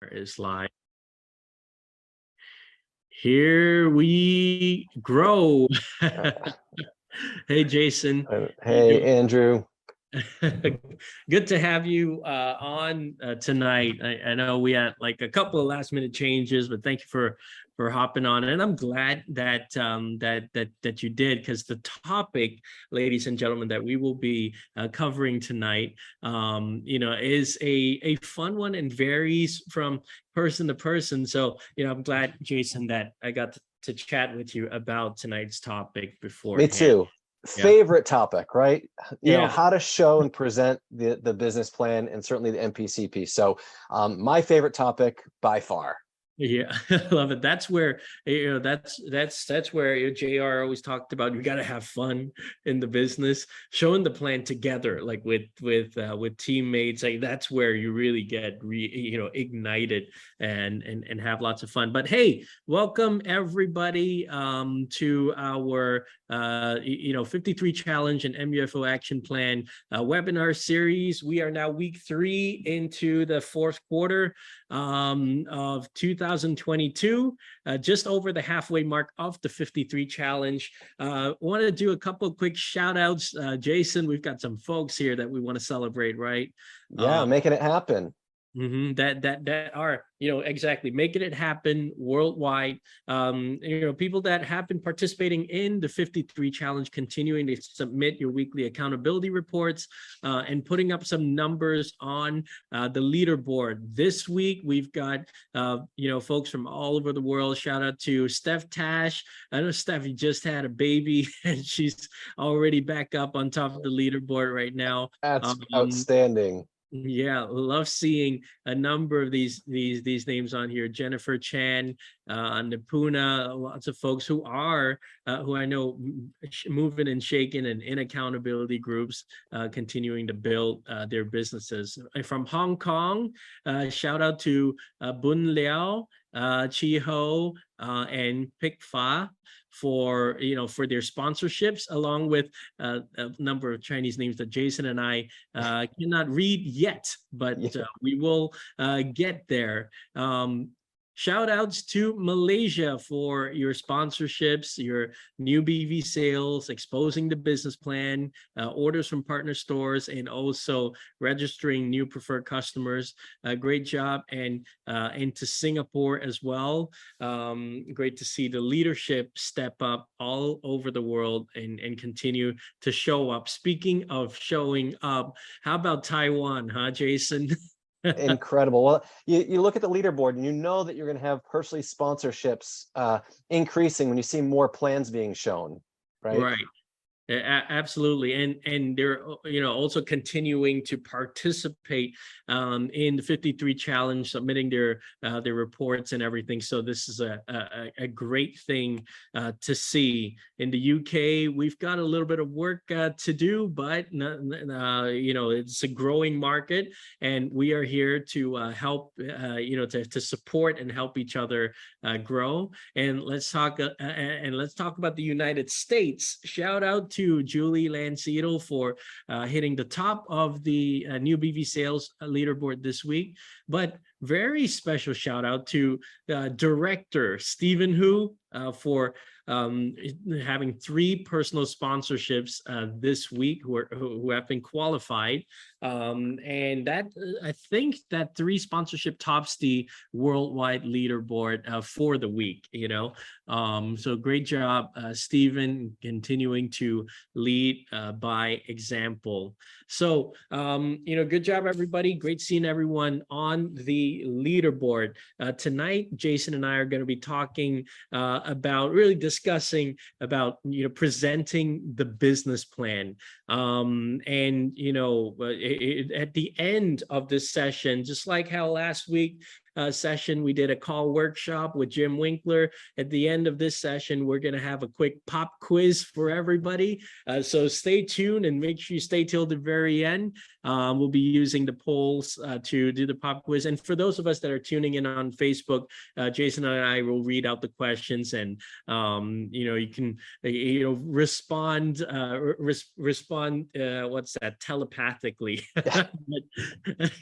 Is like, here we grow. Hey, Jason. How you Hey, doing? Andrew. Good to have you on tonight. I know we had like a couple of last minute changes, but thank you for hopping on. And I'm glad that that you did, because the topic, ladies and gentlemen, that we will be covering tonight, is a fun one and varies from person to person. So I'm glad, Jason, that I got to chat with you about tonight's topic Me beforehand. too. Yeah. Favorite topic, right? Yeah. How to show and present the business plan and certainly the MPCP. So my favorite topic by far. Yeah, I love it. That's where that's where JR always talked about. You got to have fun in the business, showing the plan together, like with teammates. Like that's where you really get ignited and have lots of fun. But hey, welcome everybody to our 53 challenge and MUFO action plan webinar series. We are now week 3 into the 4th quarter of 2022, just over the halfway mark of the 53 challenge. Want to do a couple of quick shout outs. Jason, we've got some folks here that we want to celebrate, right? Yeah, making it happen. That are exactly making it happen worldwide. People that have been participating in the 53 challenge, continuing to submit your weekly accountability reports and putting up some numbers on the leaderboard. This week we've got folks from all over the world. Shout out to Steph Tash. I know Steph, you just had a baby and she's already back up on top of the leaderboard right now. That's outstanding. Yeah, love seeing a number of these names on here. Jennifer Chan, Nipuna, lots of folks who are who I know moving and shaking and in accountability groups, continuing to build their businesses. From Hong Kong, shout out to Bun Liao, Chee Ho, and Pic Fa for their sponsorships, along with a number of Chinese names that Jason and I cannot read yet, but we will get there. Shout outs to Malaysia for your sponsorships, your new BV sales, exposing the business plan, orders from partner stores, and also registering new preferred customers. Great job. And to Singapore as well. Great to see the leadership step up all over the world and continue to show up. Speaking of showing up, how about Taiwan, huh, Jason? Incredible. Well, you look at the leaderboard and you know that you're going to have personally sponsorships increasing when you see more plans being shown, right? Right. Absolutely, and they're also continuing to participate in the 53 challenge, submitting their reports and everything. So this is a great thing to see. In the UK, we've got a little bit of work to do, but it's a growing market, and we are here to help to support and help each other grow. And let's talk about the United States. Shout out to Julie Lancito for hitting the top of the new BV sales leaderboard this week. But very special shout out to director Stephen Hu for having 3 personal sponsorships this week who have been qualified, and that I think that 3 sponsorship tops the worldwide leaderboard for the week. So great job, Stephen, continuing to lead by example. So good job, everybody. Great seeing everyone on the leaderboard tonight. Jason and I are going to be talking about really discussing about presenting the business plan, and at the end of this session, just like how last week session we did a call workshop with Jim Winkler, at the end of this session we're going to have a quick pop quiz for everybody, so stay tuned and make sure you stay till the very end. We'll be using the polls to do the pop quiz, and for those of us that are tuning in on Facebook, Jason and I will read out the questions, and you can respond what's that, telepathically.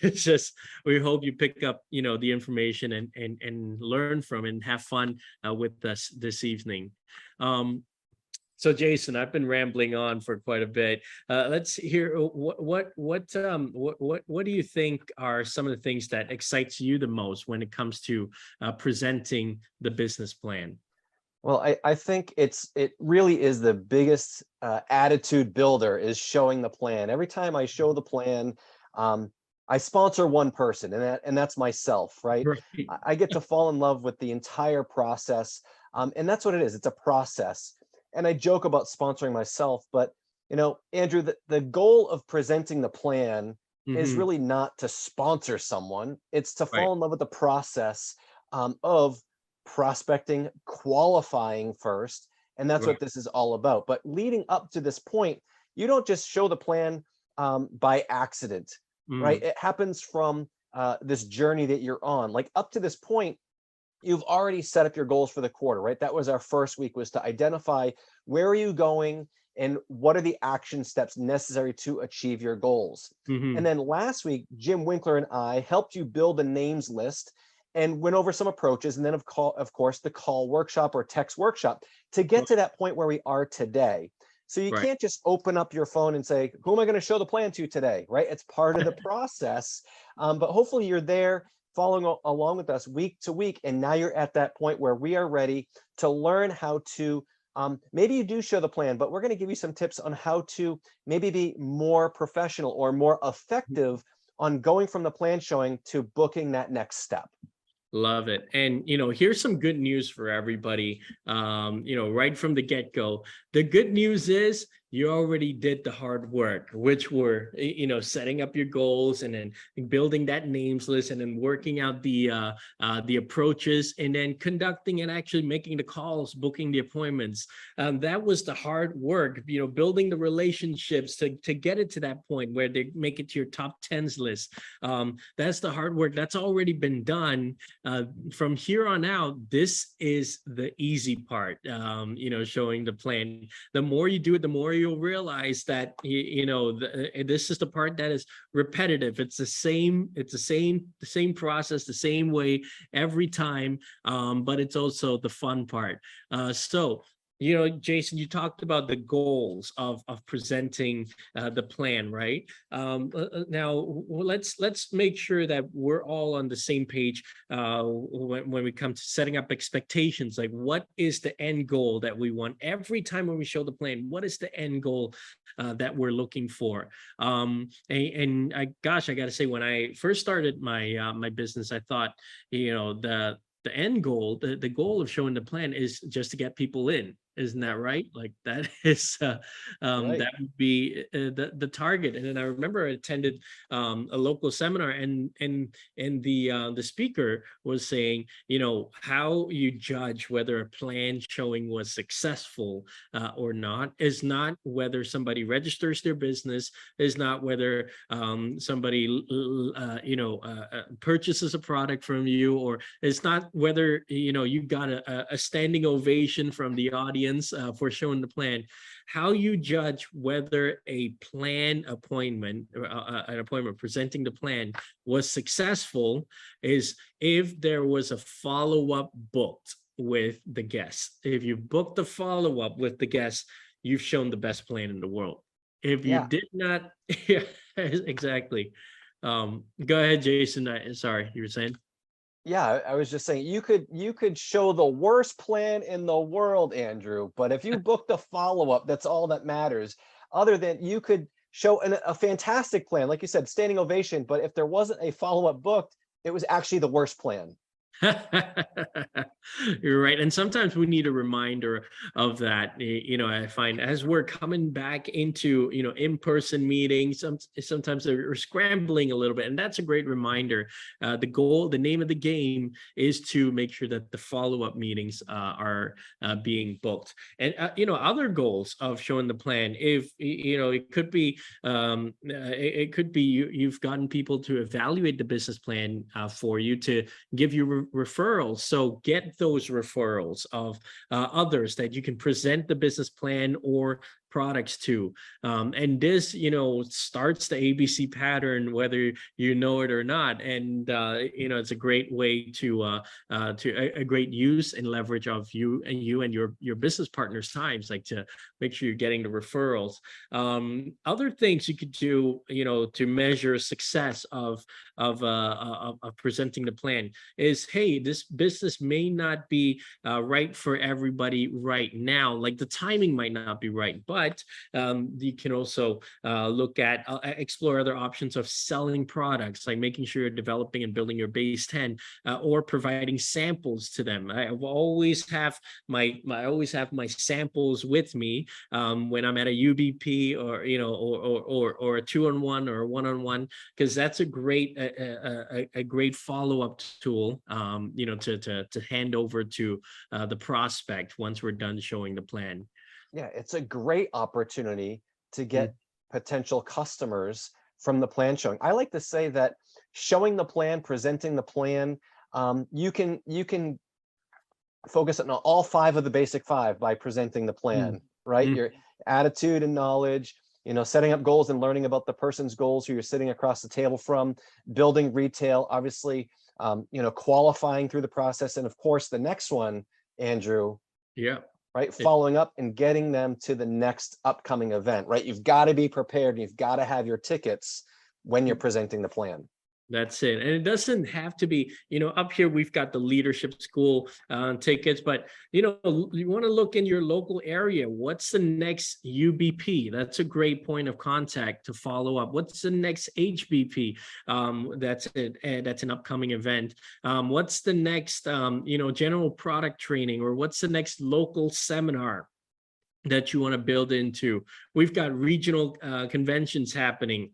It's just, we hope you pick up the information information and learn from and have fun with us this evening. So Jason, I've been rambling on for quite a bit. Let's hear what do you think are some of the things that excites you the most when it comes to presenting the business plan? Well, I think it really is the biggest attitude builder is showing the plan. Every time I show the plan, I sponsor one person, and that's myself, right? Right. I get to fall in love with the entire process, and that's what it is. It's a process. And I joke about sponsoring myself, but Andrew, the goal of presenting the plan is Hmm. really not to sponsor someone. It's to Right. fall in love with the process of prospecting, qualifying first, and that's Right. what this is all about. But leading up to this point, you don't just show the plan by accident, right? Mm. It happens from this journey that you're on. Like up to this point, you've already set up your goals for the quarter, right? That was our first week, was to identify where are you going and what are the action steps necessary to achieve your goals. And Hmm. then last week, Jim Winkler and I helped you build a names list and went over some approaches, and then of course the call workshop or text workshop to get to that point where we are today. So you Right. can't just open up your phone and say, who am I going to show the plan to today, right? It's part of the process. But hopefully you're there following along with us week to week. And now you're at that point where we are ready to learn how to, maybe you do show the plan, but we're going to give you some tips on how to maybe be more professional or more effective on going from the plan showing to booking that next step. Love it. And here's some good news for everybody. Right from the get-go. The good news is you already did the hard work, which were, setting up your goals and then building that names list and then working out the approaches and then conducting and actually making the calls, booking the appointments. That was the hard work, building the relationships to get it to that point where they make it to your top tens list. That's the hard work. That's already been done. From here on out, this is the easy part, showing the plan. The more you do it, the more you'll realize that, this is the part that is repetitive. It's the same process, the same way every time. But it's also the fun part. So Jason, you talked about the goals of presenting the plan, right? Now let's make sure that we're all on the same page when we come to setting up expectations. Like, what is the end goal that we want every time when we show the plan? What is the end goal that we're looking for? Gosh, I got to say, when I first started my business, I thought, the end goal, the goal of showing the plan is just to get people in. Isn't that right? Like that is Right. that would be the target. And then I remember I attended a local seminar, and the speaker was saying, how you judge whether a plan showing was successful or not is not whether somebody registers their business, is not whether somebody purchases a product from you, or it's not whether you got a standing ovation from the audience for showing the plan. How you judge whether a plan appointment, an appointment presenting the plan was successful, is if there was a follow-up booked with the guest. If you booked a follow-up with the guest, you've shown the best plan in the world. If you Yeah. did not, yeah, exactly. Go ahead, Jason. Sorry, you were saying? Yeah, I was just saying you could show the worst plan in the world, Andrew, but if you booked a follow-up, that's all that matters. Other than you could show a fantastic plan, like you said, standing ovation, but if there wasn't a follow-up booked, it was actually the worst plan. You're right. And sometimes we need a reminder of that. I find as we're coming back into, in-person meetings, sometimes they're scrambling a little bit. And that's a great reminder. The name of the game is to make sure that the follow-up meetings are being booked. And, other goals of showing the plan, if, it could be, it could be you've gotten people to evaluate the business plan for you, to give you referrals. So get those referrals of others that you can present the business plan or products to. And this, starts the ABC pattern, whether you know it or not. And, it's a great way to a great use and leverage of you and your business partners' times, like to make sure you're getting the referrals. Other things you could do, to measure success of presenting the plan is, hey, this business may not be right for everybody right now. Like the timing might not be right, but you can also explore other options of selling products, like making sure you're developing and building your base 10, or providing samples to them. I always have my samples with me when I'm at a UBP, or or a 2-on-1 or a 1-on-1, because that's a great follow-up tool, to hand over to the prospect once we're done showing the plan. Yeah, it's a great opportunity to get potential customers from the plan showing. I like to say that showing the plan, presenting the plan, you can focus on all 5 of the basic 5 by presenting the plan, right? Your attitude and knowledge, setting up goals and learning about the person's goals who you're sitting across the table from, building retail, obviously, qualifying through the process. And of course, the next one, Andrew, Yeah. right? Following up and getting them to the next upcoming event, right? You've got to be prepared, and you've got to have your tickets when you're presenting the plan. That's it. And it doesn't have to be, up here we've got the leadership school tickets, but, you want to look in your local area. What's the next UBP? That's a great point of contact to follow up. What's the next HBP? That's it. That's an upcoming event. What's the next, general product training, or what's the next local seminar that you want to build into? We've got regional conventions happening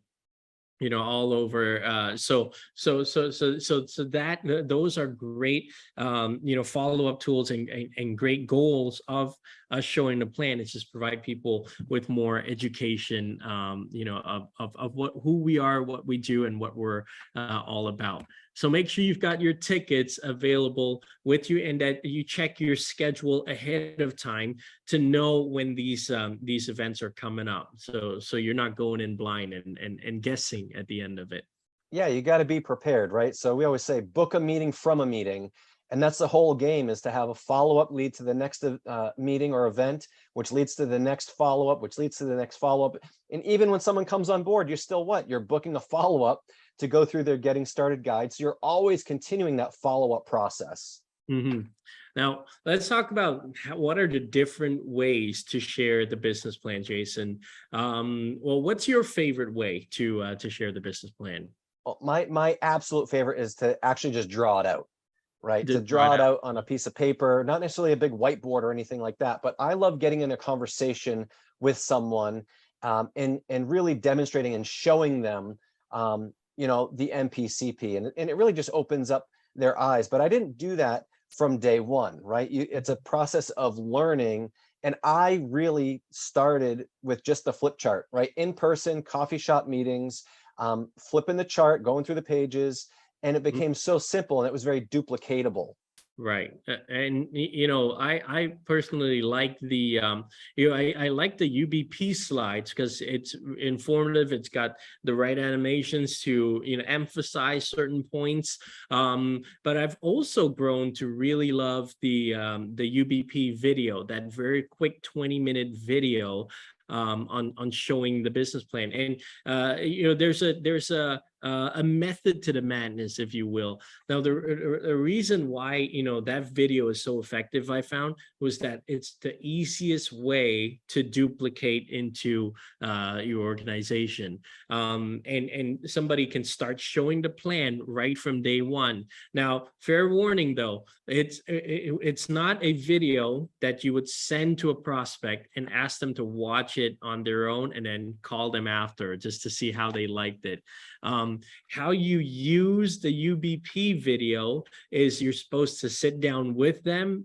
all over. So that those are great, follow-up tools and great goals of us showing the plan. It's just provide people with more education, of who we are, what we do, and what we're all about. So make sure you've got your tickets available with you, and that you check your schedule ahead of time to know when these events are coming up. So you're not going in blind and guessing at the end of it. Yeah, you got to be prepared, right? So we always say book a meeting from a meeting. And that's the whole game, is to have a follow-up lead to the next meeting or event, which leads to the next follow-up, which leads to the next follow-up. And even when someone comes on board, you're still you're booking a follow-up to go through their getting started guide. So you're always continuing that follow-up process. Now, let's talk about what are the different ways to share the business plan, Jason. Well, what's your favorite way to share the business plan? Well, my absolute favorite is to actually just draw it out. Right? Just To draw it out on a piece of paper, not necessarily a big whiteboard or anything like that, but I love getting in a conversation with someone, and really demonstrating and showing them, the MPCP, and it really just opens up their eyes. But I didn't do that from day one, right? It's a process of learning. And I really started with just the flip chart, right? In-person coffee shop meetings, flipping the chart, going through the pages, and it became so simple, and it was very duplicatable. Right. And, I personally like the, I like the UBP slides because it's informative. It's got the right animations to, emphasize certain points. But I've also grown to really love the UBP video, that very quick 20-minute video on showing the business plan. And there's a method to the madness, if you will. Now, the reason why that video is so effective, I found, was that it's the easiest way to duplicate into your organization, and somebody can start showing the plan right from day one. Now, fair warning though, it's not a video that you would send to a prospect and ask them to watch it on their own and then call them after just to see how they liked it. How you use the UBP video is you're supposed to sit down with them,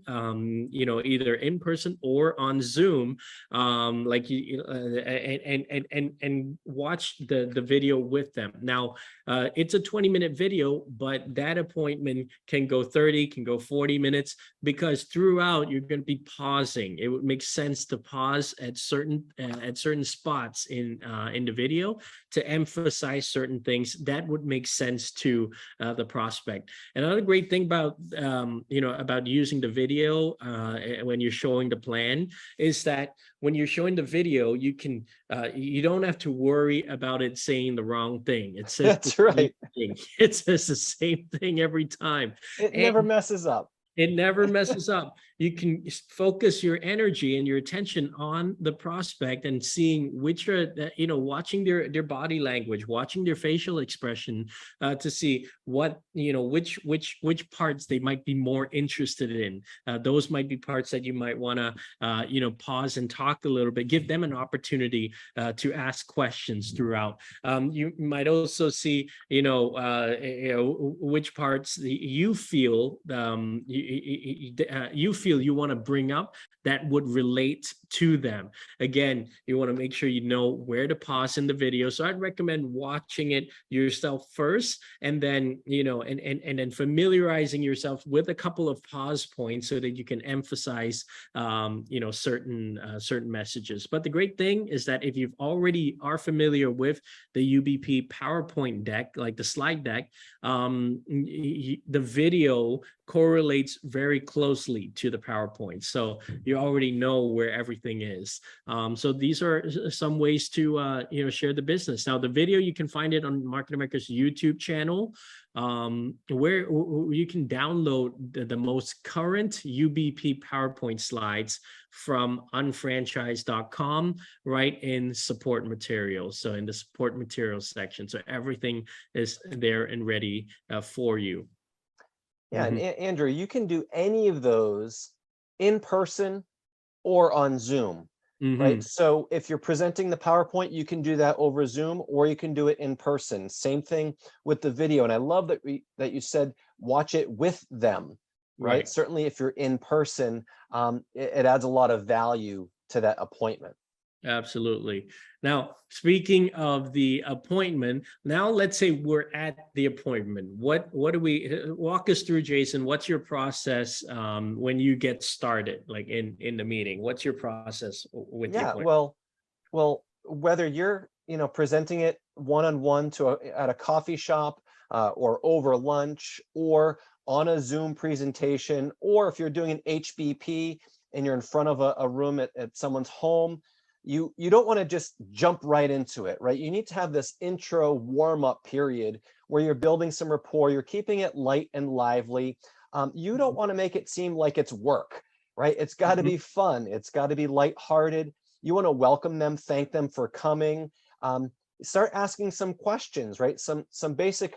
either in person or on Zoom, and watch the video with them. Now, it's a 20-minute video, but that appointment can go 30, can go 40 minutes, because throughout you're going to be pausing. It would make sense to pause at certain spots in the video to emphasize certain things that would make sense to the prospect. Another great thing about about using the video when you're showing the plan is that when you're showing the video, you don't have to worry about it saying the wrong thing. It says That's right. it says the same thing every time. It never messes up. It never messes up. You can focus your energy and your attention on the prospect and seeing which are, watching their body language, watching their facial expression, to see what, which parts they might be more interested in. Those might be parts that you might want to, pause and talk a little bit, give them an opportunity to ask questions throughout. You might also see, which parts you feel you want to bring up that would relate to them. Again, you want to make sure you know where to pause in the video. So I'd recommend watching it yourself first, and then, and then familiarizing yourself with a couple of pause points so that you can emphasize, certain messages. But the great thing is that if you've already are familiar with the UBP PowerPoint deck, like the slide deck, the video correlates very closely to the PowerPoint. So you already know where everything is. So these are some ways to, share the business. Now, the video, you can find it on Market America's YouTube channel, where you can download the most current UBP PowerPoint slides from unfranchised.com right in support materials. So in the support materials section. So everything is there and ready for you. Yeah, and Andrew, you can do any of those in person or on Zoom, right? So if you're presenting the PowerPoint, you can do that over Zoom, or you can do it in person. Same thing with the video. And I love that you said watch it with them, right? Certainly if you're in person, it adds a lot of value to that appointment. Absolutely. Now, speaking of the appointment, now let's say we're at the appointment. What do we walk us through, Jason? What's your process when you get started, like in the meeting? What's your process with the appointment? Well, whether you're presenting it one-on-one at a coffee shop, or over lunch, or on a Zoom presentation, or if you're doing an HBP and you're in front of a room at someone's home, you don't want to just jump right into it, right? You need to have this intro warm-up period where you're building some rapport, you're keeping it light and lively. You don't want to make it seem like it's work, right? It's got to be fun. It's got to be lighthearted. You want to welcome them, thank them for coming. Start asking some questions, right? Some basic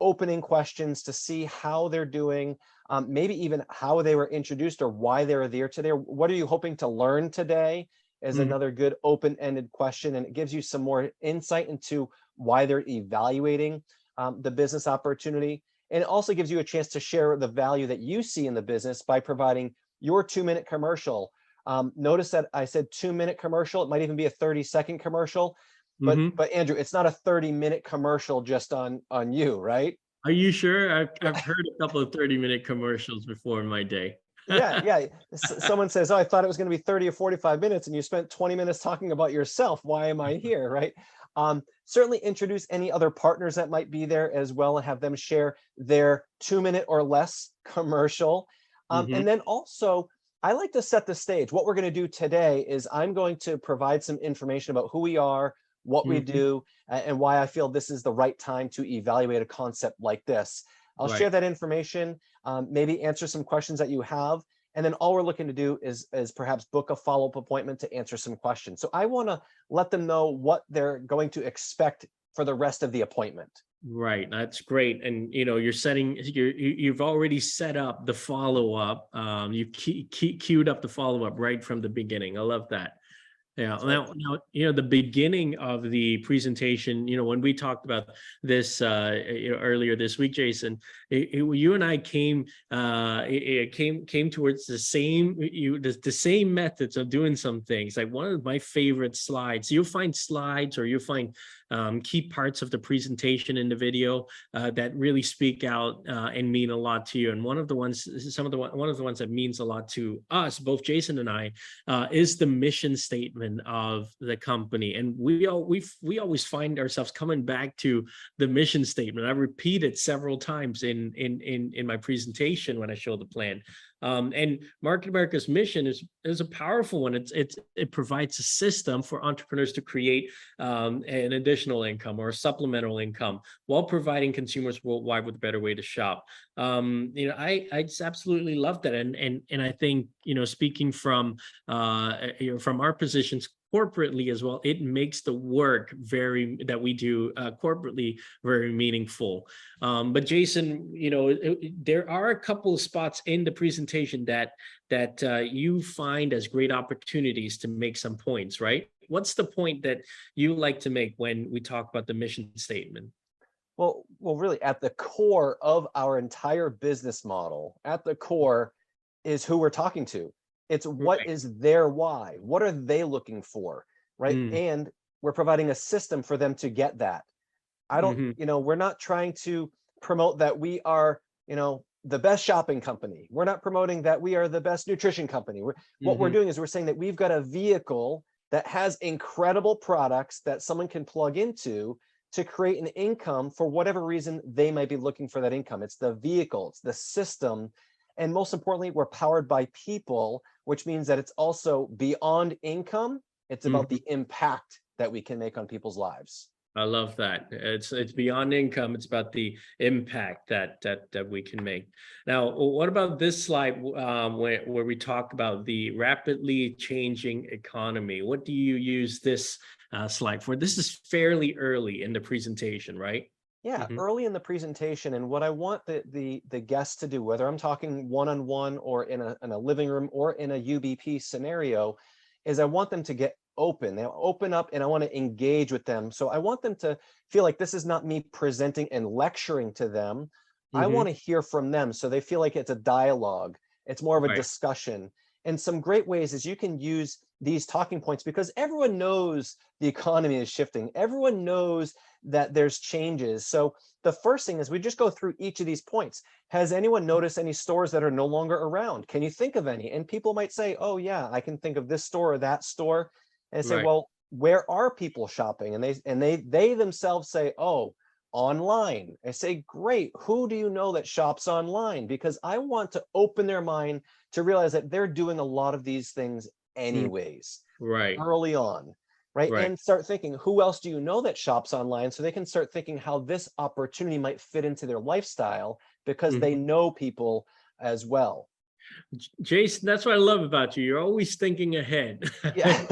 opening questions to see how they're doing, maybe even how they were introduced or why they were there today. What are you hoping to learn today? Is another good open-ended question, and it gives you some more insight into why they're evaluating the business opportunity. And it also gives you a chance to share the value that you see in the business by providing your 2-minute commercial. Notice that I said 2-minute commercial. It might even be a 30-second commercial, but Andrew, it's not a 30-minute commercial just on you, right? Are you sure? I've heard a couple of 30-minute commercials before in my day. Yeah. Someone says, "Oh, I thought it was going to be 30 or 45 minutes, and you spent 20 minutes talking about yourself. Why am I here?" Right? Certainly introduce any other partners that might be there as well, and have them share their 2-minute or less commercial. And then also, I like to set the stage. What we're going to do today is I'm going to provide some information about who we are, what we do, and why I feel this is the right time to evaluate a concept like this. I'll share that information, maybe answer some questions that you have, and then all we're looking to do is perhaps book a follow-up appointment to answer some questions. So I want to let them know what they're going to expect for the rest of the appointment. Right, that's great. And you've already set up the follow-up. You queued up the follow-up right from the beginning. I love that. Yeah. So Now, the beginning of the presentation, when we talked about this, earlier this week, Jason, you and I came, came towards the same, the same methods of doing some things. Like one of my favorite slides, you'll find slides or you'll find key parts of the presentation in the video that really speak out and mean a lot to you. And one of the ones, one of the ones that means a lot to us, both Jason and I, is the mission statement of the company. And we always find ourselves coming back to the mission statement. I repeat it several times in my presentation when I show the plan. And Market America's mission is a powerful one. It provides a system for entrepreneurs to create an additional income or a supplemental income while providing consumers worldwide with a better way to shop. I just absolutely love that, and I think speaking from from our positions corporately as well, it makes the work that we do corporately very meaningful. But Jason, there are a couple of spots in the presentation that you find as great opportunities to make some points, right? What's the point that you like to make when we talk about the mission statement? Well, really, at the core of our entire business model, at the core is who we're talking to. It's what Right. is their why? What are they looking for? Right. Mm, And we're providing a system for them to get that. I don't, mhm, we're not trying to promote that we are, the best shopping company. We're not promoting that we are the best nutrition company. What we're mhm. doing is we're saying that we've got a vehicle that has incredible products that someone can plug into to create an income for whatever reason they might be looking for that income. It's the vehicle, it's the system. And most importantly, we're powered by people, which means that it's also beyond income. It's about Mhm. the impact that we can make on people's lives. I love that. It's beyond income. It's about the impact that we can make. Now, what about this slide where we talk about the rapidly changing economy? What do you use this slide for? This is fairly early in the presentation, right? Yeah, Hmm. early in the presentation, and what I want the guests to do, whether I'm talking one-on-one or in a living room or in a UBP scenario, is I want them to get open. They open up, and I want to engage with them. So I want them to feel like this is not me presenting and lecturing to them. I want Hmm. to hear from them, so they feel like it's a dialogue. It's more of a Right. discussion. And some great ways is you can use these talking points because everyone knows the economy is shifting. Everyone knows that there's changes. So the first thing is we just go through each of these points. Has anyone noticed any stores that are no longer around? Can you think of any? And people might say, oh yeah, I can think of this store or that store. And I say, Right. well, where are people shopping? And they themselves say, oh, online. I say, great. Who do you know that shops online? Because I want to open their mind to realize that they're doing a lot of these things Mm, anyways, right. early on, right? Right. And start thinking, who else do you know that shops online? So they can start thinking how this opportunity might fit into their lifestyle because they Mhm. know people as well. Jason, that's what I love about you. You're always thinking ahead. Yeah.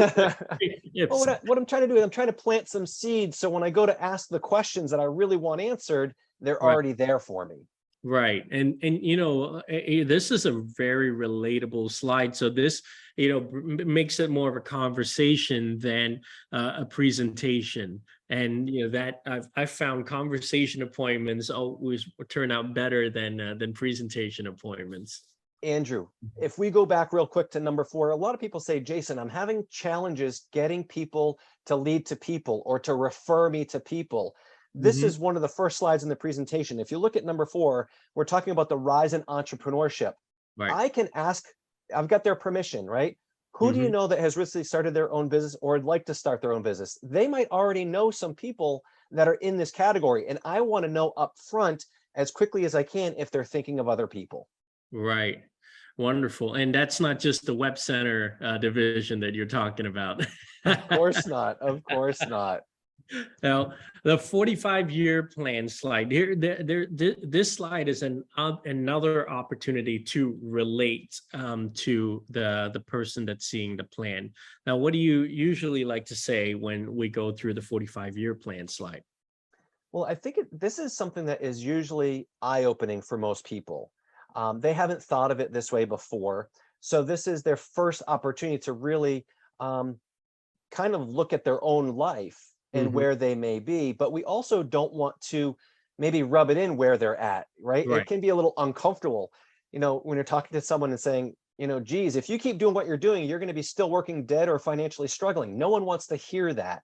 Well, It's what I'm trying to do is I'm trying to plant some seeds. So when I go to ask the questions that I really want answered, they're right. already there for me. Right. And this is a very relatable slide. So this, makes it more of a conversation than a presentation. And that I've found conversation appointments always turn out better than presentation appointments. Andrew, if we go back real quick to number 4, a lot of people say, Jason, I'm having challenges getting people to lead to people or to refer me to people. This Hmm. is one of the first slides in the presentation. If you look at number 4, we're talking about the rise in entrepreneurship. Right. I can ask, I've got their permission, right? Who do you Hmm. know that has recently started their own business or would like to start their own business? They might already know some people that are in this category. And I want to know up front as quickly as I can if they're thinking of other people. Right. Wonderful. And that's not just the web center division that you're talking about. Of course not. Of course not. Now, the 45-year plan slide here, this slide is another opportunity to relate to the person that's seeing the plan. Now, what do you usually like to say when we go through the 45-year plan slide? Well, I think this is something that is usually eye-opening for most people. They haven't thought of it this way before. So this is their first opportunity to really um, kind of look at their own life and Mhm. where they may be, but we also don't want to maybe rub it in where they're at, right? It Right. can be a little uncomfortable, when you're talking to someone and saying, geez, if you keep doing what you're doing, you're going to be still working dead or financially struggling. No one wants to hear that.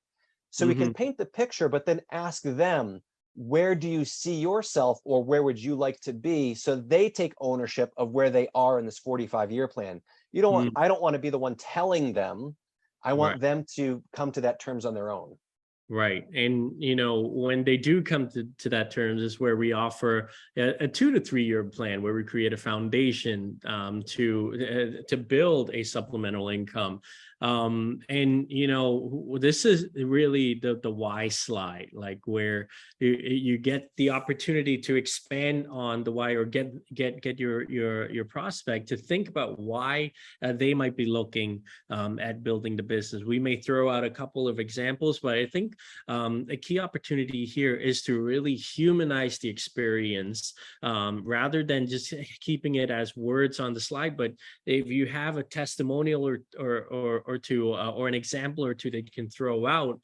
So we can Mhm. paint the picture, but then ask them, where do you see yourself, or where would you like to be? So they take ownership of where they are in this 45-year plan. Mm. I don't want to be the one telling them. I Right. want them to come to that terms on their own. Right. And, when they do come to that terms is where we offer a 2 to 3 year plan where we create a foundation to build a supplemental income. And, this is really the why slide, like where you get the opportunity to expand on the why, or get your prospect to think about why they might be looking at building the business. We may throw out a couple of examples, but I think a key opportunity here is to really humanize the experience, rather than just keeping it as words on the slide. But if you have a testimonial or two, or an example or two that you can throw out,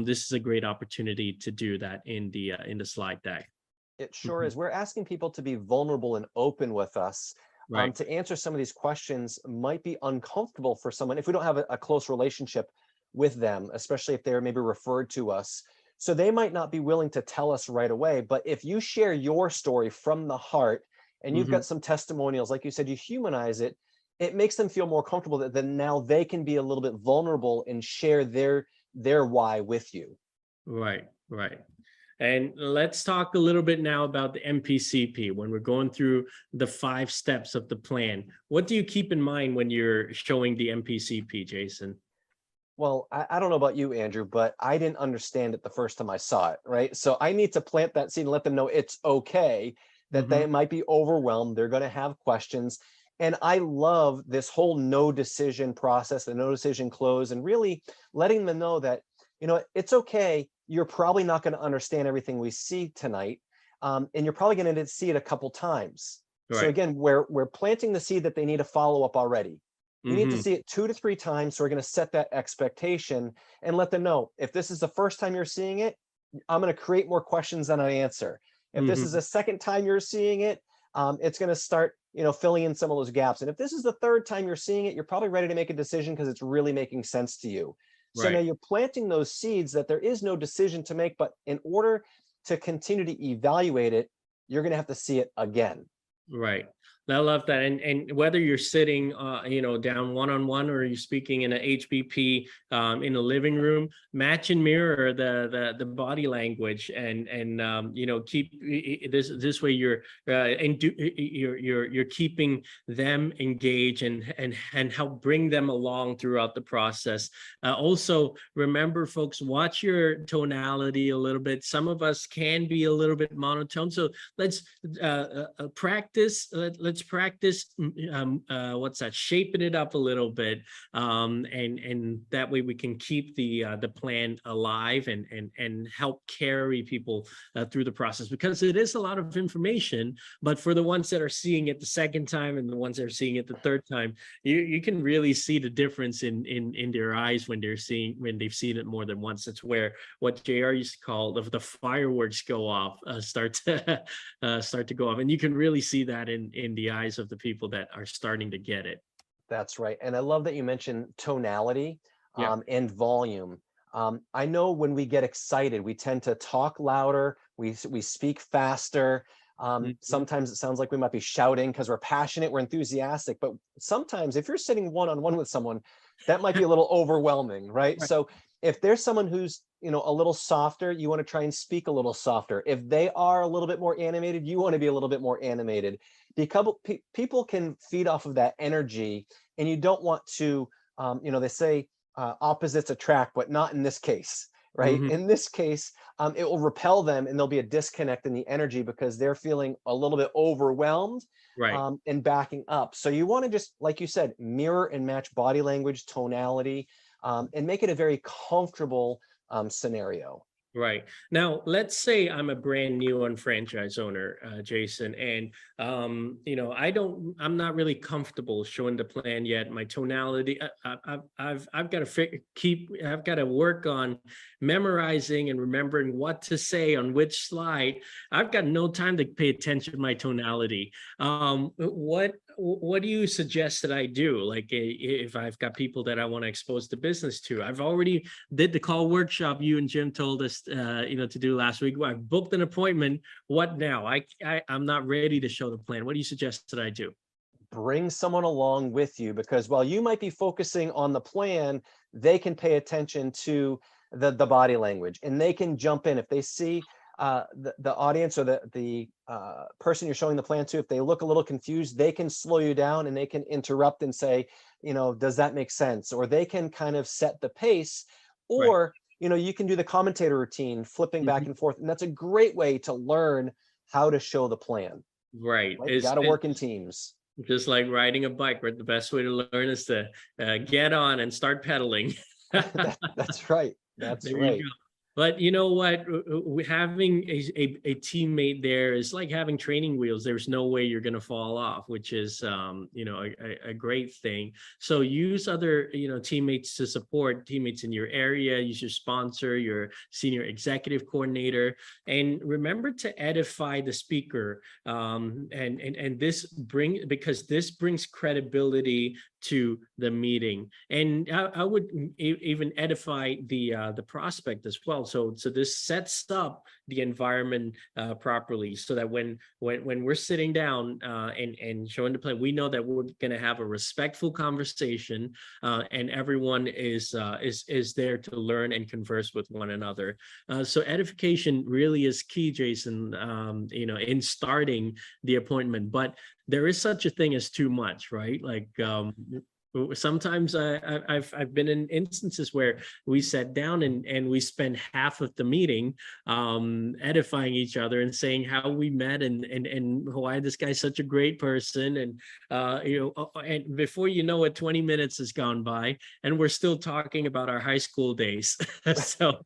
this is a great opportunity to do that in the slide deck. It sure Mhm. is. We're asking people to be vulnerable and open with us. Right. To answer some of these questions might be uncomfortable for someone if we don't have a close relationship with them, especially if they're maybe referred to us. So they might not be willing to tell us right away. But if you share your story from the heart and you've got Mhm. some testimonials, like you said, you humanize it, it makes them feel more comfortable that then now they can be a little bit vulnerable and share their why with you. Right. Right. And let's talk a little bit now about the MPCP. When we're going through the 5 steps of the plan, what do you keep in mind when you're showing the MPCP, Jason? Well, I don't know about you, Andrew, but I didn't understand it the first time I saw it, right? So I need to plant that seed and let them know it's okay, that they Hmm. might be overwhelmed. They're going to have questions. And I love this whole no decision process, the no decision close, and really letting them know that, it's okay. You're probably not going to understand everything we see tonight. And you're probably going to see it a couple times. So Right. again, we're planting the seed that they need to follow up already. You need to Hmm. see it 2 to 3 times. So we're going to set that expectation and let them know, if this is the first time you're seeing it, I'm going to create more questions than I answer. If this is Hmm. the second time you're seeing it, it's going to start, filling in some of those gaps. And if this is the third time you're seeing it, you're probably ready to make a decision because it's really making sense to you. So now Right. you're planting those seeds that there is no decision to make, but in order to continue to evaluate it, you're going to have to see it again. Right. I love that. And whether you're sitting, down one on one, or you're speaking in a HBP, in a living room, match and mirror the body language, and keep this way you're keeping them engaged, and help bring them along throughout the process. Also, remember, folks, watch your tonality a little bit. Some of us can be a little bit monotone, so let's practice. Let's practice. What's that? Shaping it up a little bit, and that way we can keep the plan alive, and help carry people through the process, because it is a lot of information. But for the ones that are seeing it the second time and the ones that are seeing it the third time, you can really see the difference in their eyes when they've seen it more than once. That's where what JR used to call the fireworks go off, start to go off, and you can really see that in the eyes of the people that are starting to get it. That's right. And I love that you mentioned tonality, Yeah. and volume. I know when we get excited, we tend to talk louder, we speak faster. Mhm. Sometimes it sounds like we might be shouting because we're passionate, we're enthusiastic. But sometimes if you're sitting one on one with someone, that might be a little overwhelming, right? Right. So if there's someone who's a little softer, you want to try and speak a little softer. If they are a little bit more animated, you want to be a little bit more animated. Because people can feed off of that energy, and you don't want to, they say opposites attract, but not in this case, right? Mhm. In this case, it will repel them, and there'll be a disconnect in the energy because they're feeling a little bit overwhelmed, Right. and backing up. So you want to just, like you said, mirror and match body language, tonality, and make it a very comfortable scenario. Right. Now, let's say I'm a brand new on franchise owner, Jason, and I'm not really comfortable showing the plan yet. My tonality, I've got to I've got to work on memorizing and remembering what to say on which slide. I've got no time to pay attention to my tonality. What do you suggest that I do? Like, if I've got people that I want to expose the business to, I've already did the call workshop you and Jim told us to do last week. I booked an appointment. What now? I'm not ready to show the plan. What do you suggest that I do? Bring someone along with you, because while you might be focusing on the plan, they can pay attention to the body language, and they can jump in if they see the audience or the person you're showing the plan to. If they look a little confused, they can slow you down and they can interrupt and say, does that make sense? Or they can kind of set the pace. Right. Or you can do the commentator routine, flipping back Mhm. and forth, and that's a great way to learn how to show the plan. Right. Right, got to work in teams. Just like riding a bike, right? The best way to learn is to get on and start pedaling. That's right. That's There you right. go. But you know what? Having a teammate there is like having training wheels. There's no way you're going to fall off, which is, a great thing. So use other, teammates to support teammates in your area. Use your sponsor, your senior executive coordinator, and remember to edify the speaker. And because this brings credibility to the meeting, and I would even edify the prospect as well. So this sets up the environment properly, so that when we're sitting down and showing the plan, we know that we're going to have a respectful conversation, and everyone is there to learn and converse with one another. So edification really is key, Jason. In starting the appointment, but there is such a thing as too much, right? Like, sometimes I've been in instances where we sat down and we spent half of the meeting edifying each other and saying how we met and why this guy's such a great person, and before you know it, 20 minutes has gone by and we're still talking about our high school days. So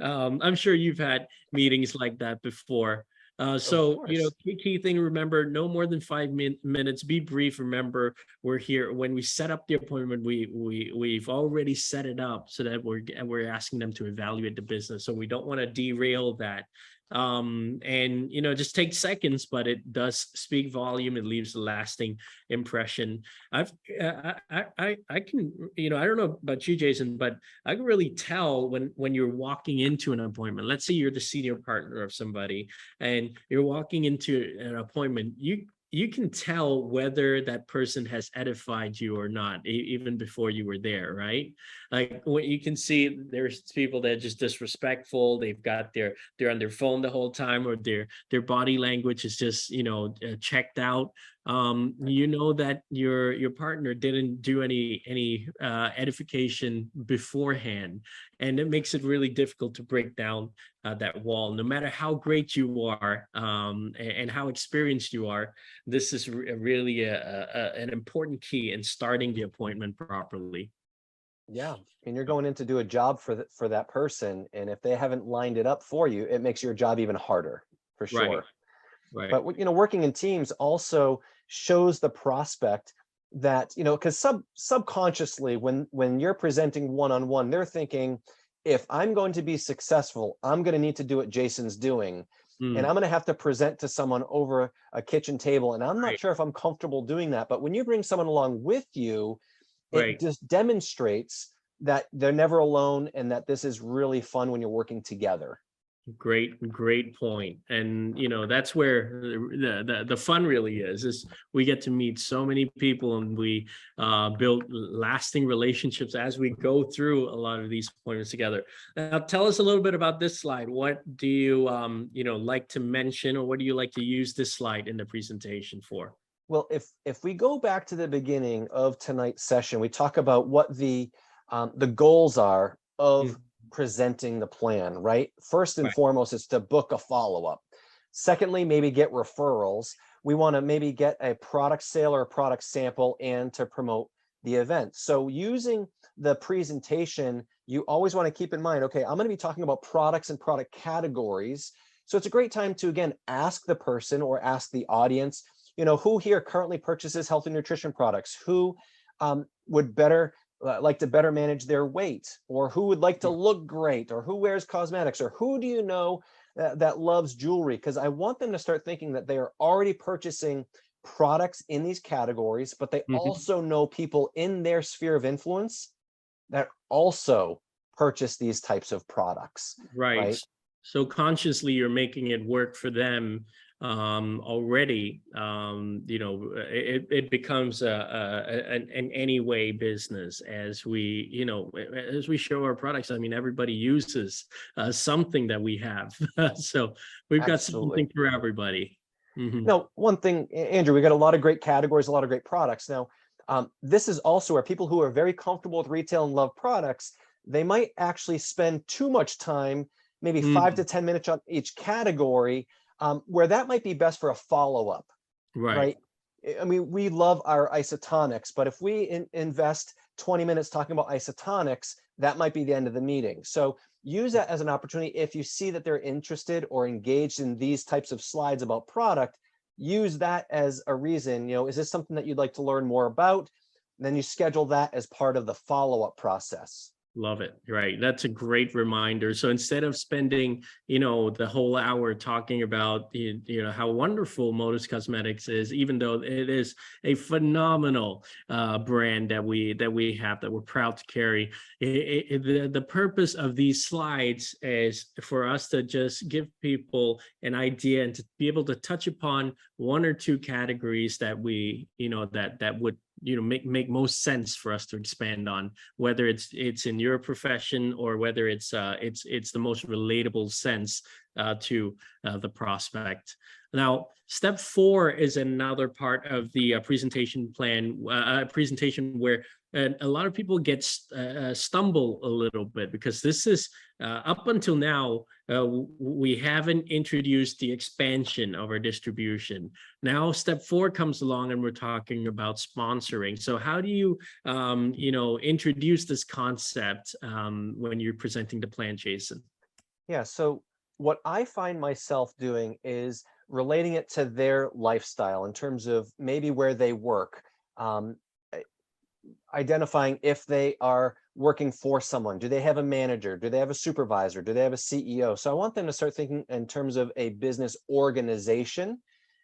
I'm sure you've had meetings like that before. Of So, course. key thing to remember: no more than 5 minutes. Be brief. Remember, we're here when we set up the appointment. We've already set it up so that we're asking them to evaluate the business. So we don't want to derail that. And just take seconds, but it does speak volume. It leaves a lasting impression. I can, I don't know about you, Jason, but I can really tell when you're walking into an appointment. Let's say you're the senior partner of somebody and you're walking into an appointment. You can tell whether that person has edified you or not, even before you were there, right? Like, what you can see, there's people that are just disrespectful. They're on their phone the whole time, or their body language is just checked out. That your partner didn't do any edification beforehand, and it makes it really difficult to break down that wall. No matter how great you are, and how experienced you are, this is really an important key in starting the appointment properly. Yeah. And you're going in to do a job for that person. And if they haven't lined it up for you, it makes your job even harder, for Right, sure. right, But working in teams also shows the prospect that, because subconsciously, when you're presenting one-on-one, they're thinking, if I'm going to be successful, I'm going to need to do what Jason's doing. And mm, I'm going to have to present to someone over a kitchen table. And I'm not right, sure if I'm comfortable doing that. But when you bring someone along with you, it right. just demonstrates that they're never alone and that this is really fun when you're working together. Great point. And that's where the fun really is we get to meet so many people, and we build lasting relationships as we go through a lot of these appointments together. Now, tell us a little bit about this slide. What do you like to mention, or what do you like to use this slide in the presentation for? Well, if we go back to the beginning of tonight's session, we talk about what the goals are of Mm, presenting the plan, right? First and right, foremost is to book a follow-up. Secondly, maybe get referrals. We want to maybe get a product sale or a product sample and to promote the event. So using the presentation you always want to keep in mind, okay, I'm going to be talking about products and product categories. So it's a great time to, again, ask the person or ask the audience, who here currently purchases health and nutrition products? Who would better like to better manage their weight, or who would like to look great, or who wears cosmetics, or who do you know that loves jewelry? Because I want them to start thinking that they are already purchasing products in these categories, but they Mhm. also know people in their sphere of influence that also purchase these types of products, Right. right? So consciously you're making it work for them already. It becomes an anyway business as we, as we show our products. I mean, everybody uses something that we have. So we've got Absolutely. something for everybody. Mhm. Now, one thing, Andrew, we got a lot of great categories, a lot of great products. Now, this is also where people who are very comfortable with retail and love products, they might actually spend too much time, maybe 5 to 10 minutes on each category, where that might be best for a follow-up, Right. right? I mean, we love our isotonics, but if we invest 20 minutes talking about isotonics, that might be the end of the meeting. So use that as an opportunity. If you see that they're interested or engaged in these types of slides about product, use that as a reason, is this something that you'd like to learn more about? And then you schedule that as part of the follow-up process. Love it. Right. That's a great reminder. So instead of spending, the whole hour talking about how wonderful Modus Cosmetics is, even though it is a phenomenal brand that we have that we're proud to carry, the purpose of these slides is for us to just give people an idea and to be able to touch upon one or two categories that we, that would make most sense for us to expand on, whether it's in your profession or whether it's the most relatable sense to the prospect. Now, step 4 is another part of the presentation plan, presentation where a lot of people stumble a little bit, because this is up until now we haven't introduced the expansion of our distribution. Now step 4 comes along and we're talking about sponsoring. So how do you introduce this concept when you're presenting the plan, Jason? Yeah, so what I find myself doing is relating it to their lifestyle in terms of maybe where they work. Um, Identifying if they are working for someone. Do they have a manager? Do they have a supervisor? Do they have a CEO? So I want them to start thinking in terms of a business organization.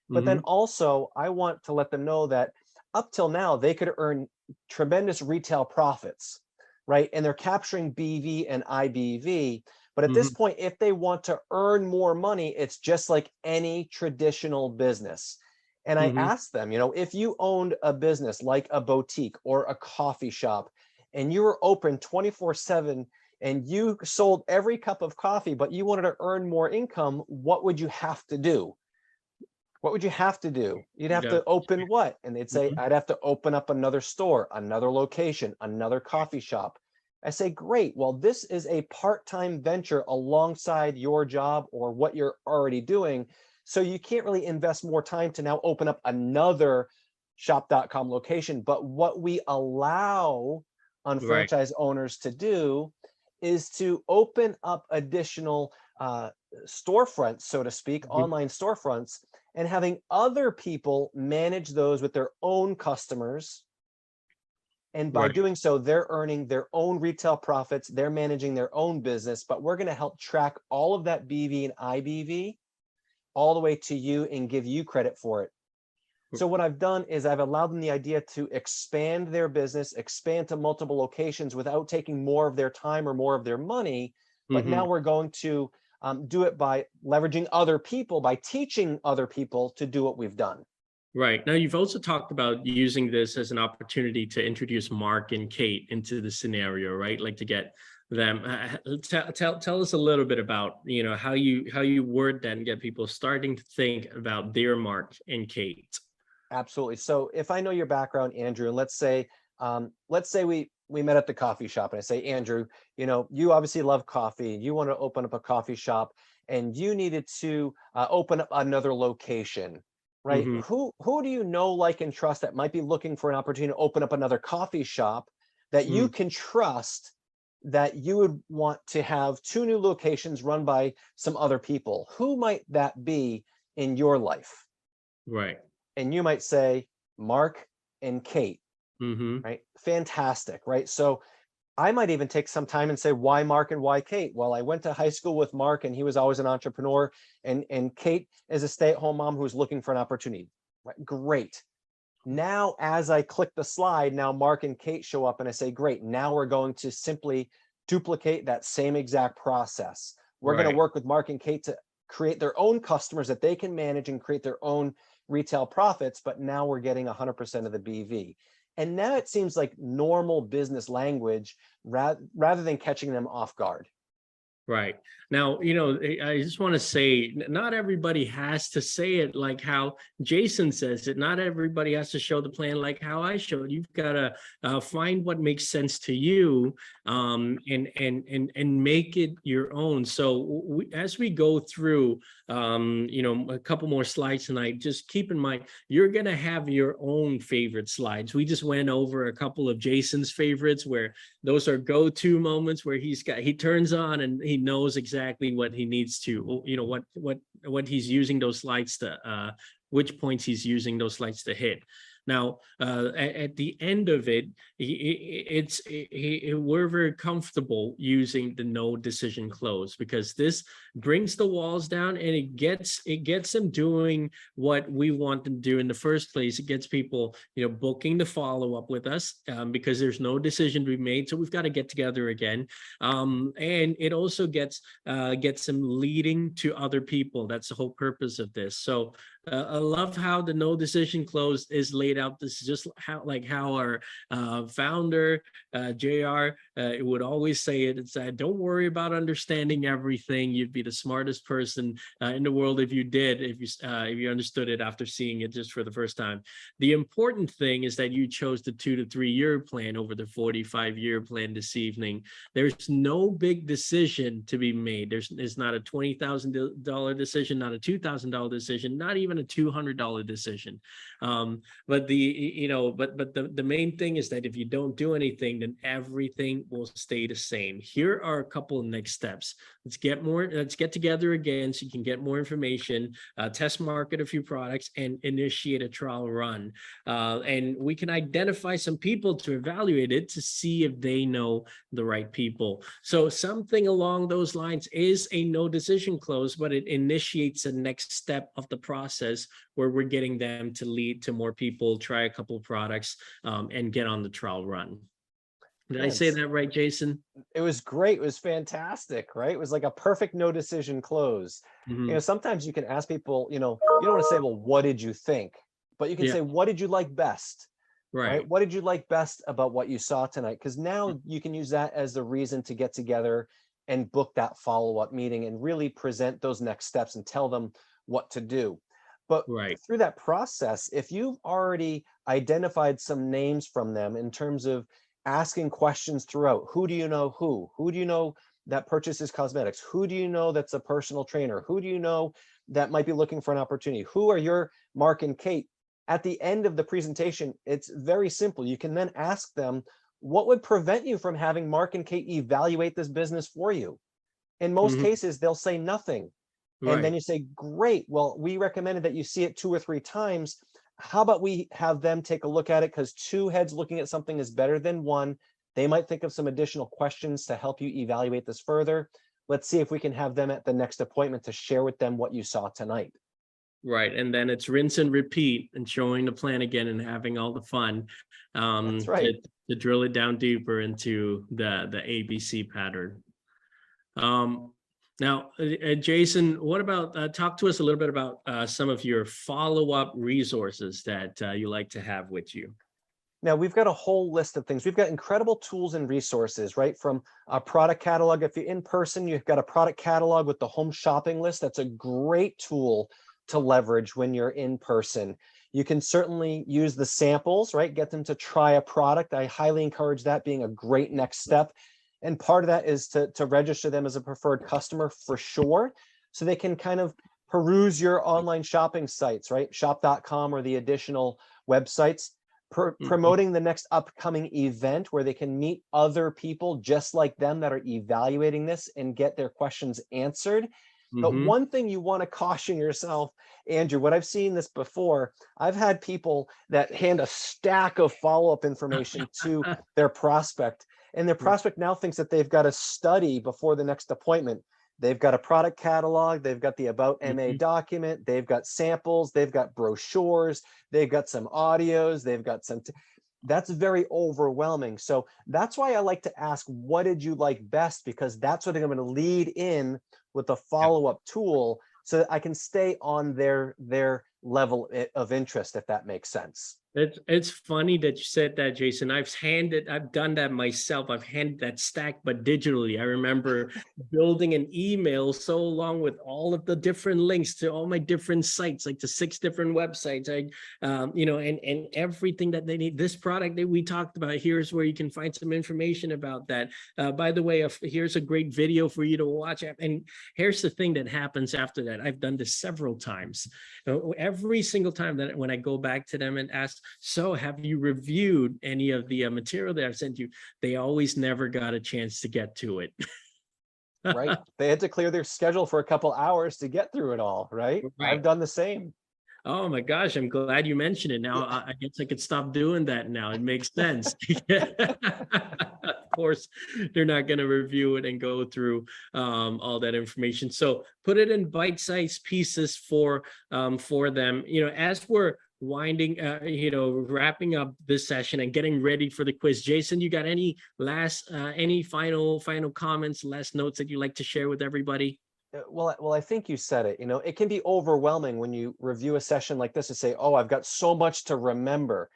But then Hmm. also, I want to let them know that up till now, they could earn tremendous retail profits, right? And they're capturing BV and IBV. But at this Hmm. point, if they want to earn more money, it's just like any traditional business. And I Hmm. asked them, if you owned a business like a boutique or a coffee shop and you were open 24/7 and you sold every cup of coffee, but you wanted to earn more income, what would you have to do? What would you have to do? You'd have Yeah. to open what? And they'd say, Mhm. I'd have to open up another store, another location, another coffee shop. I say, great. Well, this is a part-time venture alongside your job or what you're already doing. So you can't really invest more time to now open up another shop.com location. But what we allow Right. unfranchised owners to do is to open up additional storefronts, so to speak, Mhm. online storefronts, and having other people manage those with their own customers. And by Right. doing so, they're earning their own retail profits, they're managing their own business, but we're going to help track all of that BV and IBV all the way to you and give you credit for it. So what I've done is I've allowed them the idea to expand their business, expand to multiple locations without taking more of their time or more of their money. But now Mhm. we're going to do it by leveraging other people, by teaching other people to do what we've done. Right. Now, you've also talked about using this as an opportunity to introduce Mark and Kate into the scenario, right? Like to get them. Tell us a little bit about how you word that and get people starting to think about their Mark and Kate. Absolutely. So if I know your background, Andrew, and let's say we met at the coffee shop, and I say, Andrew, you obviously love coffee. You want to open up a coffee shop, and you needed to open up another location, right? Hmm. Who do you know, like, and trust that might be looking for an opportunity to open up another coffee shop that you Mm. can trust that you would want to have 2 new locations run by some other people. Who might that be in your life? Right. And you might say, Mark and Kate, Mm-hmm. right? Fantastic, right? So I might even take some time and say, why Mark and why Kate? Well, I went to high school with Mark and he was always an entrepreneur. And Kate is a stay-at-home mom who's looking for an opportunity. Right? Great. Now, as I click the slide, now Mark and Kate show up and I say, great, now we're going to simply duplicate that same exact process. We're going to Right. work with Mark and Kate to create their own customers that they can manage and create their own retail profits, but now we're getting 100% of the BV. And now it seems like normal business language rather than catching them off guard. Right. Now, I just want to say, not everybody has to say it like how Jason says it. Not everybody has to show the plan like how I showed. You've got to find what makes sense to you, and make it your own. So as we go through, a couple more slides tonight, just keep in mind, you're going to have your own favorite slides. We just went over a couple of Jason's favorites where those are go-to moments where he turns on and he knows exactly what he needs to, what he's using those slides to, which points he's using those slides to hit. Now, at the end of it, we're very comfortable using the no decision close, because this brings the walls down and it gets them doing what we want them to do in the first place. It gets people, booking the follow-up with us, because there's no decision to be made. So we've got to get together again. And it also gets them leading to other people. That's the whole purpose of this. So I love how the no decision close is laid out. This is just how our founder, JR, would always say it. It's don't worry about understanding everything. You'd be the smartest person in the world if you did, if you understood it after seeing it just for the first time. The important thing is that you chose the 2 to 3 year plan over the 45-year plan this evening. There's no big decision to be made. There's not a $20,000 decision, not a $2,000 decision, not even a $200 decision. But the main thing is that if you don't do anything, then everything will stay the same. Here are a couple of next steps. Let's get together again so you can get more information, test market a few products, and initiate a trial run. And we can identify some people to evaluate it to see if they know the right people. So something along those lines is a no decision close, but it initiates the next step of the process where we're getting them to lead to more people, try a couple of products, and get on the trial run. Did I say that right, Jason? It was great. It was fantastic, right? It was like a perfect no decision close. Mm-hmm. Sometimes you can ask people, you don't want to say, well, what did you think? But you can say, what did you like best? Right? What did you like best about what you saw tonight? Because now you can use that as the reason to get together and book that follow-up meeting and really present those next steps and tell them what to do. But through that process, if you've already identified some names from them in terms of asking questions throughout, who do you know who do you know that purchases cosmetics? Who do you know that's a personal trainer? Who do you know that might be looking for an opportunity? Who are your Mark and Kate? At the end of the presentation, it's very simple. You can then ask them, what would prevent you from having Mark and Kate evaluate this business for you? In most cases, they'll say nothing. And then you say, great, well, we recommended that you see it 2 or 3 times. How about we have them take a look at it, because 2 heads looking at something is better than 1. They might think of some additional questions to help you evaluate this further. Let's see if we can have them at the next appointment to share with them what you saw tonight. Right. And then it's rinse and repeat and showing the plan again and having all the fun. That's right. To drill it down deeper into the ABC pattern. Now, Jason, what about talk to us a little bit about some of your follow-up resources that you like to have with you? Now, we've got a whole list of things. We've got incredible tools and resources, right? From a product catalog. If you're in person, you've got a product catalog with the home shopping list. That's a great tool to leverage when you're in person. You can certainly use the samples, right? Get them to try a product. I highly encourage that being a great next step. And part of that is to register them as a preferred customer for sure. So they can kind of peruse your online shopping sites, right? Shop.com or the additional websites. Mhm. promoting the next upcoming event where they can meet other people just like them that are evaluating this and get their questions answered. But Mhm. one thing you want to caution yourself, Andrew, what I've seen this before, I've had people that hand a stack of follow-up information to their prospect, and their prospect now thinks that they've got to study before the next appointment. They've got a product catalog, they've got the About MA Mhm. document, they've got samples, they've got brochures, they've got some audios, they've got some. That's very overwhelming. So that's why I like to ask, what did you like best? Because that's what I'm going to lead in with a Yeah. follow-up tool so that I can stay on their level of interest, if that makes sense. It's funny that you said that, Jason. I've done that myself. I've handed that stack, but digitally. I remember building an email so long with all of the different links to all my different sites, like the 6 different websites. And everything that they need. This product that we talked about, here's where you can find some information about that. By the way, here's a great video for you to watch. And here's the thing that happens after that. I've done this several times. Every single time that when I go back to them and ask, so have you reviewed any of the material that I've sent you? They always never got a chance to get to it. Right? They had to clear their schedule for a couple hours to get through it all, right? I've Right. done the same. Oh my gosh, I'm glad you mentioned it. Now Yeah. I guess I could stop doing that now. It makes sense. Of course, they're not going to review it and go through all that information. So put it in bite-sized pieces for them. As we're wrapping up this session and getting ready for the quiz. Jason, you got any final comments, last notes that you'd like to share with everybody? Well, I think you said it. It can be overwhelming when you review a session like this and say, "Oh, I've got so much to remember."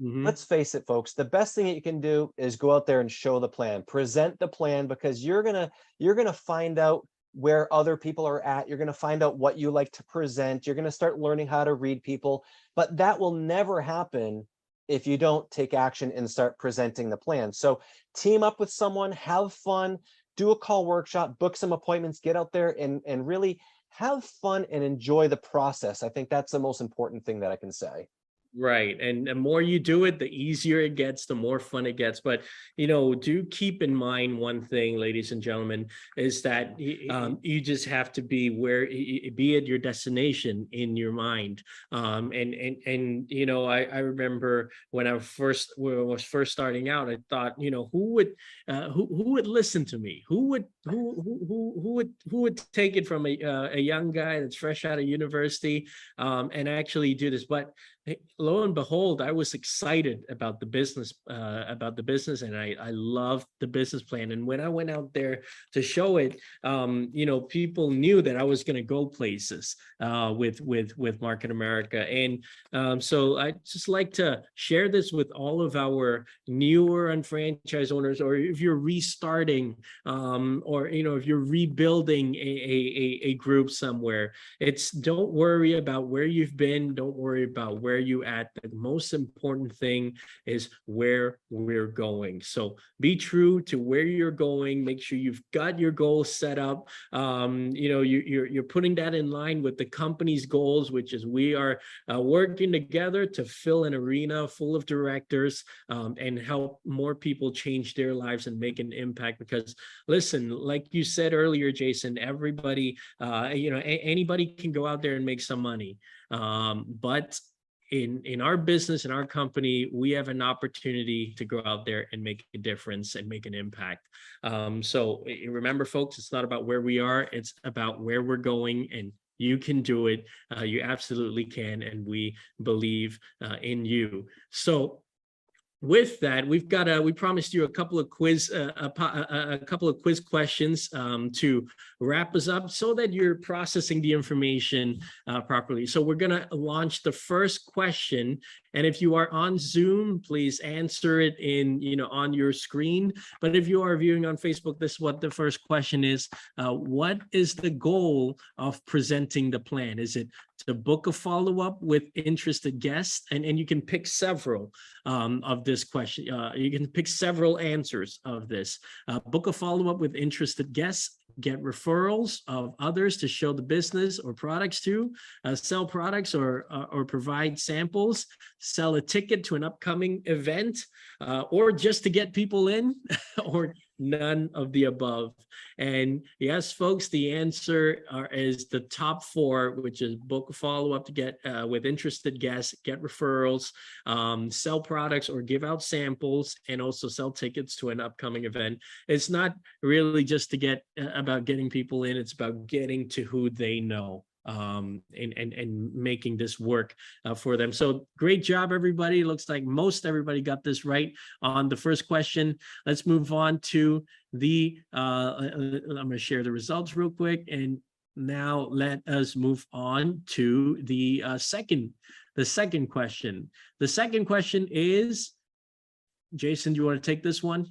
Hmm. Let's face it, folks, the best thing that you can do is go out there and show the plan, present the plan, because you're gonna find out where other people are at. You're gonna find out what you like to present. You're gonna start learning how to read people, but that will never happen if you don't take action and start presenting the plan. So team up with someone, have fun, do a call workshop, book some appointments, get out there and really have fun and enjoy the process. I think that's the most important thing that I can say. Right. And the more you do it, the easier it gets, the more fun it gets. But, do keep in mind one thing, ladies and gentlemen, is that you just have to be be at your destination in your mind. I remember when I was first starting out, I thought, who would listen to me? Who would take it from a young guy that's fresh out of university and actually do this? But lo and behold, I was excited about the business, and I loved the business plan. And when I went out there to show it, people knew that I was going to go places with Market America. And so I just like to share this with all of our newer unfranchised owners, or if you're restarting, or if you're rebuilding a group somewhere. Don't worry about where you've been. Don't worry about where you at. The most important thing is where we're going. So be true to where you're going. Make sure you've got your goals set up. You're putting that in line with the company's goals, which is we are working together to fill an arena full of directors and help more people change their lives and make an impact. Because listen, like you said earlier, Jason, everybody, anybody can go out there and make some money. But in our business, in our company, we have an opportunity to go out there and make a difference and make an impact. So remember, folks, it's not about where we are, it's about where we're going, and you can do it. You absolutely can, and we believe in you. So with that, we promised you a couple of quiz questions to wrap us up so that you're processing the information properly. So we're going to launch the first question, and if you are on Zoom, please answer it on your screen. But if you are viewing on Facebook, this is what the first question is. What is the goal of presenting the plan? Is it to book a follow-up with interested guests? And you can pick several of this question. You can pick several answers of this. Book a follow-up with interested guests, get referrals of others to show the business or products to, sell products or provide samples, sell a ticket to an upcoming event, or just to get people in, or none of the above. And yes, folks, the answer is the top four, which is book a follow-up to get with interested guests, get referrals, sell products or give out samples, and also sell tickets to an upcoming event. It's not really just to get about getting people in, it's about getting to who they know. And making this work for them. So great job, everybody. Looks like most everybody got this right on the first question. Let's move on to the, I'm going to share the results real quick. And now let us move on to the second question. The second question is, Jason, do you want to take this one?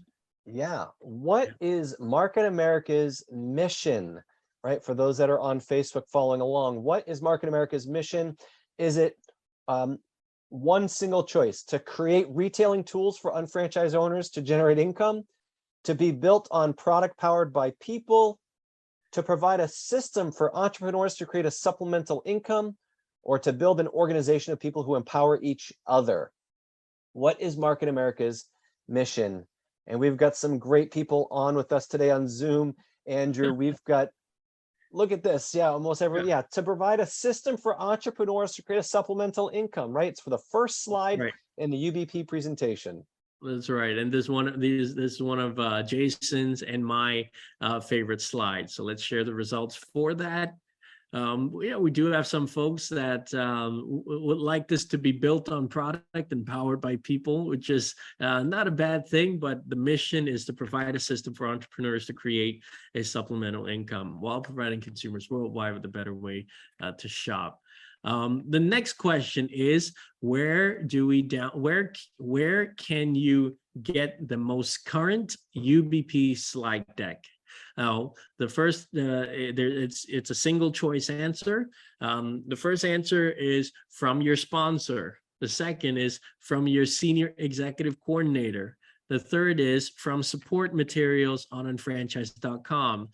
Yeah. What is Market America's mission? Right? For those that are on Facebook following along, what is Market America's mission? Is it one single choice: to create retailing tools for unfranchised owners to generate income, to be built on product powered by people, to provide a system for entrepreneurs to create a supplemental income, or to build an organization of people who empower each other? What is Market America's mission? And we've got some great people on with us today on Zoom. Andrew, we've got, look at this. Yeah, almost every, yeah, to provide a system for entrepreneurs to create a supplemental income, right? It's for the first slide in the UBP presentation. That's right. And this is one of Jason's and my favorite slides. So let's share the results for that. Yeah, we do have some folks that would like this to be built on product and powered by people, which is not a bad thing, but the mission is to provide a system for entrepreneurs to create a supplemental income while providing consumers worldwide with a better way to shop. The next question is, where can you get the most current UBP slide deck? Now, the first, it's a single choice answer. The first answer is from your sponsor. The second is from your senior executive coordinator. The third is from support materials on unfranchised.com.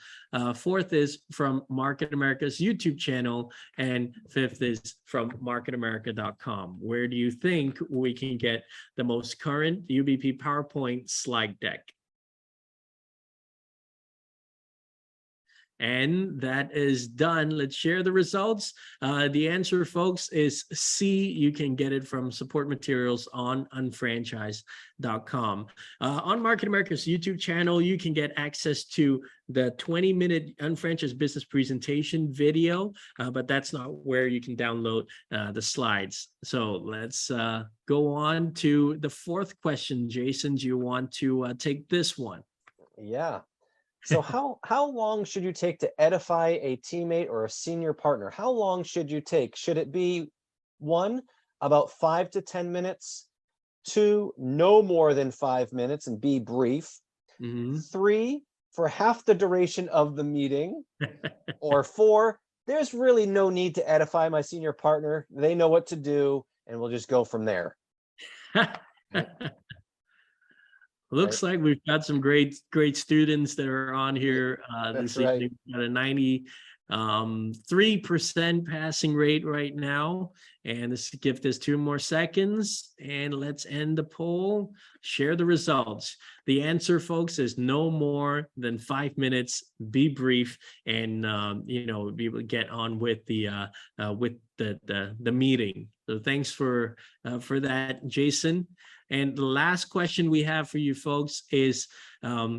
Fourth is from Market America's YouTube channel. And fifth is from marketamerica.com. Where do you think we can get the most current UBP PowerPoint slide deck? And that is done. Let's share the results. The answer, folks, is C. You can get it from support materials on unfranchised.com. On Market America's YouTube channel, you can get access to the 20-minute unfranchised business presentation video, but that's not where you can download the slides. So let's go on to the fourth question. Jason, do you want to take this one? Yeah. So how long should you take to edify a teammate or a senior partner? How long should you take? Should it be 1, about 5 to 10 minutes, 2, no more than 5 minutes and be brief, 3, for half the duration of the meeting, or 4, there's really no need to edify my senior partner. They know what to do, and we'll just go from there. Looks like we've got some great students that are on here this evening. We've got a 93% passing rate right now. And let's give this 2 more seconds and let's end the poll. Share the results. The answer, folks, is no more than 5 minutes. Be brief, and be able to get on with the meeting. So thanks for that, Jason. And the last question we have for you folks is which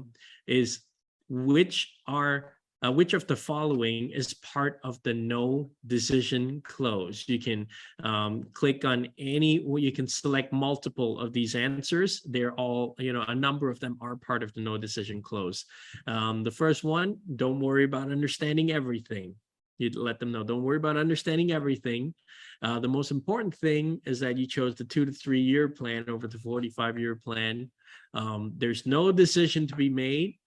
of the following is part of the no decision close? You can click on you can select multiple of these answers. They're all, a number of them are part of the no decision close. The first one, don't worry about understanding everything. You'd let them know, don't worry about understanding everything. The most important thing is that you chose the 2 to 3 year plan over the 45-year plan. There's no decision to be made.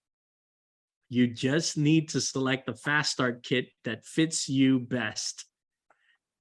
You just need to select the fast start kit that fits you best.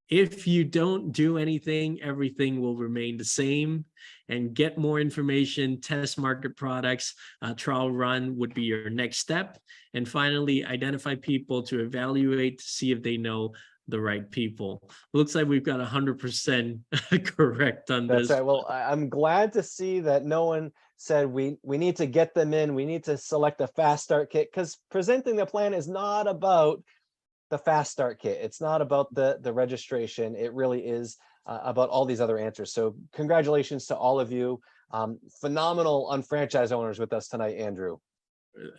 If you don't do anything, everything will remain the same. And get more information, test market products, trial run would be your next step. And finally, identify people to evaluate to see if they know the right people. Looks like we've got 100% correct on That's this. right. Well, I'm glad to see that no one said we need to get them in. We need to select a fast start kit, because presenting the plan is not about the fast start kit. It's not about the registration. It really is about all these other answers. So congratulations to all of you. Phenomenal unfranchised owners with us tonight, Andrew.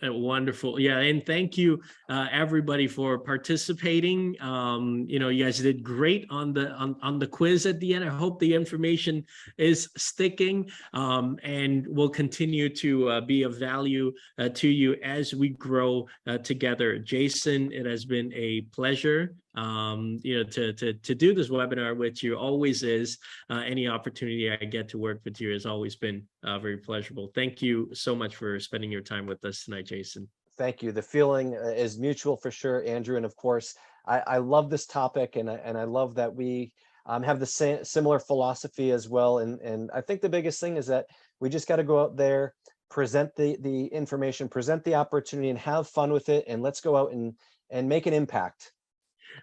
Wonderful. Yeah. And thank you, everybody, for participating. You guys did great on the quiz at the end. I hope the information is sticking, and will continue to be of value to you as we grow together. Jason, it has been a pleasure to do this webinar with you. Always is. Any opportunity I get to work with you has always been very pleasurable. Thank you so much for spending your time with us tonight, Jason. Thank you. The feeling is mutual for sure, Andrew. And of course, I love this topic, and I love that we have the similar philosophy as well. And I think the biggest thing is that we just got to go out there, present the information, present the opportunity, and have fun with it. And let's go out and make an impact.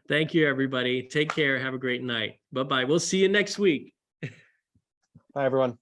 Thank you, everybody. Take care. Have a great night. Bye-bye. We'll see you next week. Bye, everyone.